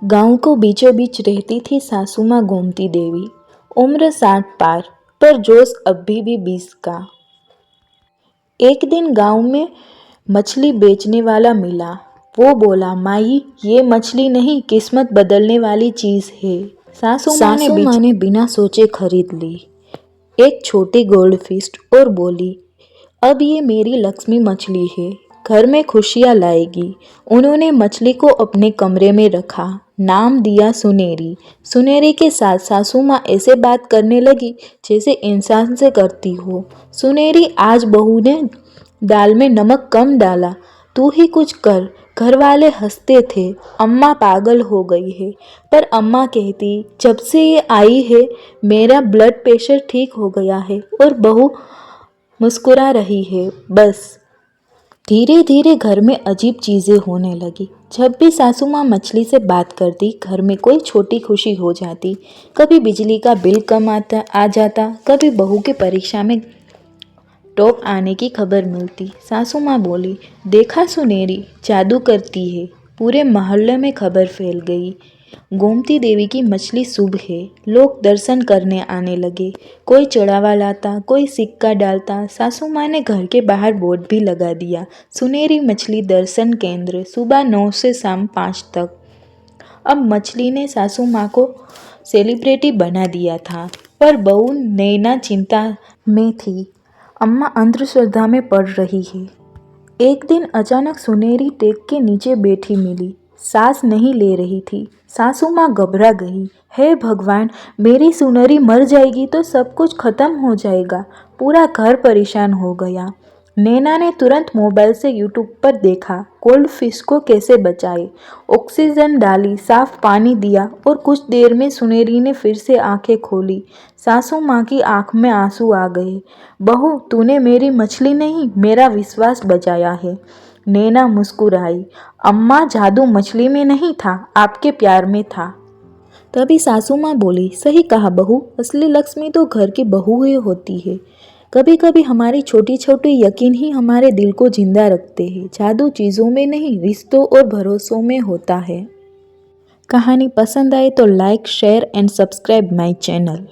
गांव को बीचों बीच रहती थी सासू माँ गोमती देवी। उम्र 60 पार, पर जोश अभी भी 20 का। एक दिन गांव में मछली बेचने वाला मिला। वो बोला, माई ये मछली नहीं, किस्मत बदलने वाली चीज है। सासू माँ ने बिना सोचे खरीद ली एक छोटी गोल्ड फिश और बोली, अब ये मेरी लक्ष्मी मछली है, घर में खुशियाँ लाएगी। उन्होंने मछली को अपने कमरे में रखा, नाम दिया सुनेरी। सुनेरी के साथ सासू माँ ऐसे बात करने लगी जैसे इंसान से करती हो। सुनेरी, आज बहू ने दाल में नमक कम डाला, तू ही कुछ कर। घर वाले हंसते थे, अम्मा पागल हो गई है। पर अम्मा कहती, जब से ये आई है मेरा ब्लड प्रेशर ठीक हो गया है। और बहू मुस्कुरा रही है। बस धीरे धीरे घर में अजीब चीजें होने लगी। जब भी सासू माँ मछली से बात करती, घर में कोई छोटी खुशी हो जाती। कभी बिजली का बिल कम आ जाता, कभी बहू की परीक्षा में टॉप आने की खबर मिलती। सासू माँ बोली, देखा सुनेरी जादू करती है। पूरे मोहल्ले में खबर फैल गई, गोमती देवी की मछली शुभ है। लोग दर्शन करने आने लगे। कोई चढ़ावा लाता, कोई सिक्का डालता। सासू माँ ने घर के बाहर बोर्ड भी लगा दिया, सुनेरी मछली दर्शन केंद्र, सुबह 9 से शाम 5 तक। अब मछली ने सासू माँ को सेलिब्रिटी बना दिया था। पर बहू नैना चिंता में थी। अम्मा अंधश्रद्धा में पड़ रही है। एक दिन अचानक सुनेरी टेक के नीचे बैठी मिली, सांस नहीं ले रही थी। सासू माँ घबरा गई। हे भगवान, मेरी सुनेरी मर जाएगी तो सब कुछ खत्म हो जाएगा। पूरा घर परेशान हो गया। नैना ने तुरंत मोबाइल से यूट्यूब पर देखा, गोल्ड फिश को कैसे बचाए। ऑक्सीजन डाली, साफ पानी दिया और कुछ देर में सुनेरी ने फिर से आंखें खोली। सासू माँ की आंख में आंसू आ गए। बहू, तूने मेरी मछली नहीं, मेरा विश्वास बचाया है। नैना मुस्कुराई। अम्मा, जादू मछली में नहीं था, आपके प्यार में था। तभी सासू माँ बोली, सही कहा बहू, असली लक्ष्मी तो घर की बहू ही होती है। कभी कभी हमारी छोटी छोटी यकीन ही हमारे दिल को जिंदा रखते हैं। जादू चीज़ों में नहीं, रिश्तों और भरोसों में होता है। कहानी पसंद आए तो like, share and subscribe my channel.